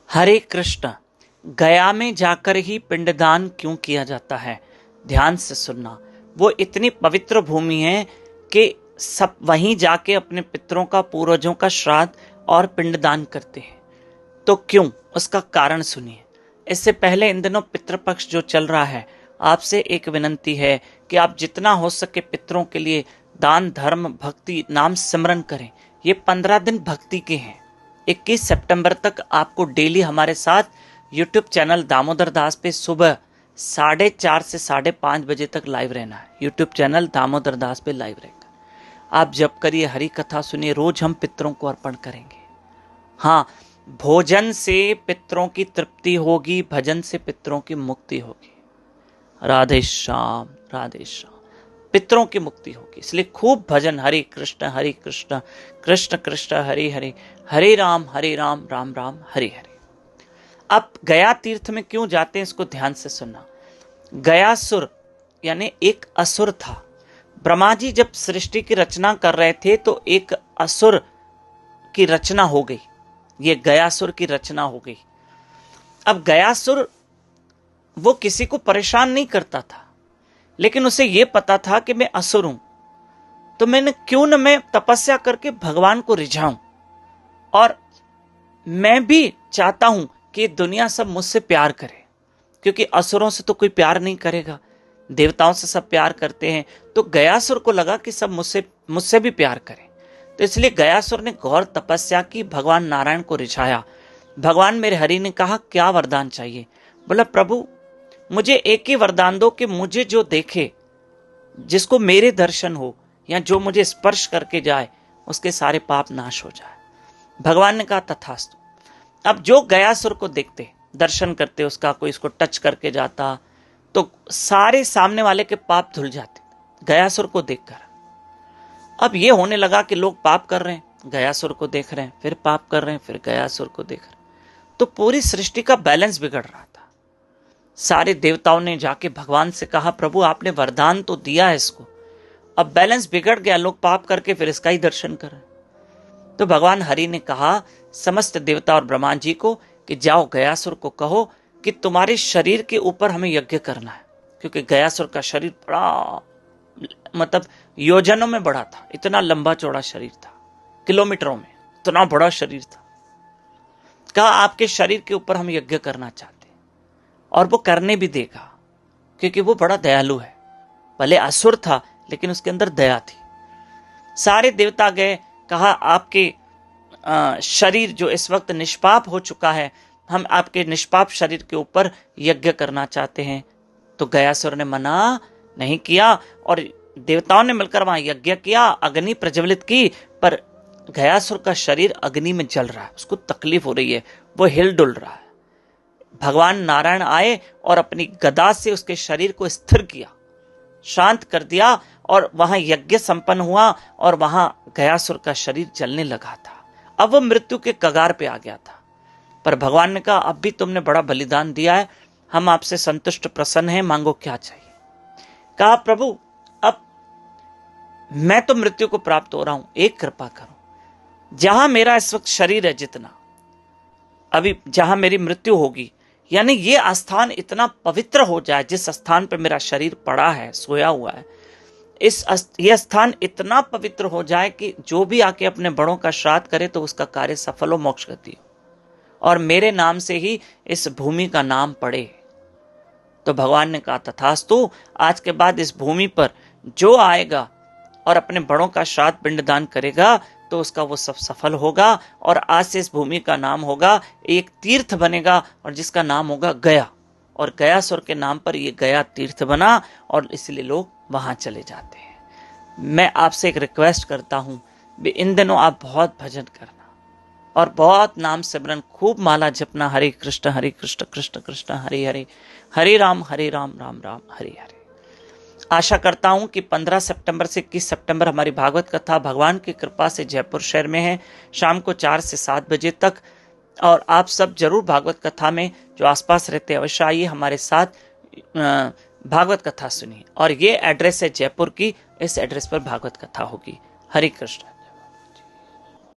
हरे कृष्ण। गया में जाकर ही पिंडदान क्यों किया जाता है? ध्यान से सुनना। वो इतनी पवित्र भूमि है कि सब वहीं जाके अपने पितरों का, पूर्वजों का श्राद्ध और पिंडदान करते हैं। तो क्यों? उसका कारण सुनिए। इससे पहले इन दिनों पितृपक्ष जो चल रहा है, आपसे एक विनंती है कि आप जितना हो सके पितरों के लिए दान, धर्म, भक्ति, नाम सिमरन करें। ये 15 दिन भक्ति के हैं। 21 सितंबर तक आपको डेली हमारे साथ यूट्यूब चैनल दामोदर दास पे सुबह 4:30 से 5:30 बजे तक लाइव रहना है। यूट्यूब चैनल दामोदर दास पे लाइव रहेगा। आप जप करिए, हरि कथा सुनिए। रोज हम पितरों को अर्पण करेंगे। हाँ, भोजन से पितरों की तृप्ति होगी, भजन से पितरों की मुक्ति होगी। राधे श्याम, राधे श्याम। पितरों की मुक्ति होगी, इसलिए खूब भजन। हरे कृष्ण कृष्ण कृष्ण हरे हरे, हरे राम राम राम हरे हरे। अब गया तीर्थ में क्यों जाते हैं, इसको ध्यान से सुनना। गयासुर यानी एक असुर था। ब्रह्मा जी जब सृष्टि की रचना कर रहे थे तो एक असुर की रचना हो गई। ये गयासुर की रचना हो गई। अब गयासुर वो किसी को परेशान नहीं करता था, लेकिन उसे यह पता था कि मैं असुर हूं, तो क्यों न मैं तपस्या करके भगवान को रिझाऊं। और मैं भी चाहता हूं कि दुनिया सब मुझसे प्यार करे, क्योंकि असुरों से तो कोई प्यार नहीं करेगा, देवताओं से सब प्यार करते हैं। तो गयासुर को लगा कि सब मुझसे भी प्यार करें। तो इसलिए गयासुर ने घोर तपस्या की, भगवान नारायण को रिझाया। भगवान मेरे हरि ने कहा, क्या वरदान चाहिए? बोला, प्रभु मुझे एक ही वरदान दो कि मुझे जो देखे, जिसको मेरे दर्शन हो या जो मुझे स्पर्श करके जाए, उसके सारे पाप नाश हो जाए। भगवान ने कहा, तथास्तु। अब जो गयासुर को देखते, दर्शन करते, उसका कोई इसको टच करके जाता तो सारे सामने वाले के पाप धुल जाते गयासुर को देखकर। अब ये होने लगा कि लोग पाप कर रहे हैं, गयासुर को देख रहे हैं, फिर पाप कर रहे हैं, फिर गयासुर को देख रहे हैं। तो पूरी सृष्टि का बैलेंस बिगड़ रहा था। सारे देवताओं ने जाके भगवान से कहा, प्रभु आपने वरदान तो दिया है इसको, अब बैलेंस बिगड़ गया, लोग पाप करके फिर इसका ही दर्शन कर रहे हैं। तो भगवान हरि ने कहा समस्त देवता और ब्रह्मा जी को कि जाओ गयासुर को कहो कि तुम्हारे शरीर के ऊपर हमें यज्ञ करना है। क्योंकि गयासुर का शरीर बड़ा, मतलब योजनों में बड़ा था, इतना लंबा चौड़ा शरीर था, किलोमीटरों में, इतना बड़ा शरीर था। कहा आपके शरीर के ऊपर हम यज्ञ करना चाहते हैं, और वो करने भी देगा, क्योंकि वो बड़ा दयालु है। भले असुर था लेकिन उसके अंदर दया थी। सारे देवता गए, कहा आपके शरीर जो इस वक्त निष्पाप हो चुका है, हम आपके निष्पाप शरीर के ऊपर यज्ञ करना चाहते हैं। तो गयासुर ने मना नहीं किया और देवताओं ने मिलकर वहां यज्ञ किया, अग्नि प्रज्वलित की, पर गयासुर का शरीर अग्नि में जल रहा है, उसको तकलीफ हो रही है, वो हिल डुल रहा है। भगवान नारायण आए और अपनी गदा से उसके शरीर को स्थिर किया, शांत कर दिया, और वहां यज्ञ संपन्न हुआ और वहां गयासुर का शरीर जलने लगा था। अब वो मृत्यु के कगार पे आ गया था। पर भगवान ने कहा, अब भी तुमने बड़ा बलिदान दिया है, हम आपसे संतुष्ट प्रसन्न हैं, मांगो क्या चाहिए। कहा प्रभु अब मैं तो मृत्यु को प्राप्त हो रहा हूं, एक कृपा करो, जहां मेरा इस वक्त शरीर है, जितना अभी जहां मेरी मृत्यु होगी, यानी ये स्थान इतना पवित्र हो जाए, जिस स्थान पर मेरा शरीर पड़ा है, सोया हुआ है, ये स्थान इतना पवित्र हो जाए कि जो भी आके अपने बड़ों का श्राद्ध करे तो उसका कार्य सफल हो, मोक्ष गति हो, और मेरे नाम से ही इस भूमि का नाम पड़े। तो भगवान ने कहा तथास्तु। आज के बाद इस भूमि पर जो आएगा और अपने बड़ों का श्राद्ध पिंडदान करेगा तो उसका वो सब सफल होगा, और आज से इस भूमि का नाम होगा, एक तीर्थ बनेगा और जिसका नाम होगा गया, और गयासुर के नाम पर ये गया तीर्थ बना, और इसलिए लोग वहां चले जाते हैं। मैं आपसे एक रिक्वेस्ट करता हूं, इन दिनों आप बहुत भजन करना और बहुत नाम सिमरन, खूब माला जपना, हरे कृष्ण कृष्ण कृष्ण हरे हरे, हरे राम राम राम हरे हरे। आशा करता हूं कि 15 सितंबर से 21 सितंबर हमारी भागवत कथा भगवान की कृपा से जयपुर शहर में है, शाम को 4 से 7 बजे तक। और आप सब जरूर भागवत कथा में जो आसपास रहते हैं अवश्य आइए, हमारे साथ भागवत कथा सुनिए। और ये एड्रेस है जयपुर की, इस एड्रेस पर भागवत कथा होगी। हरे कृष्ण।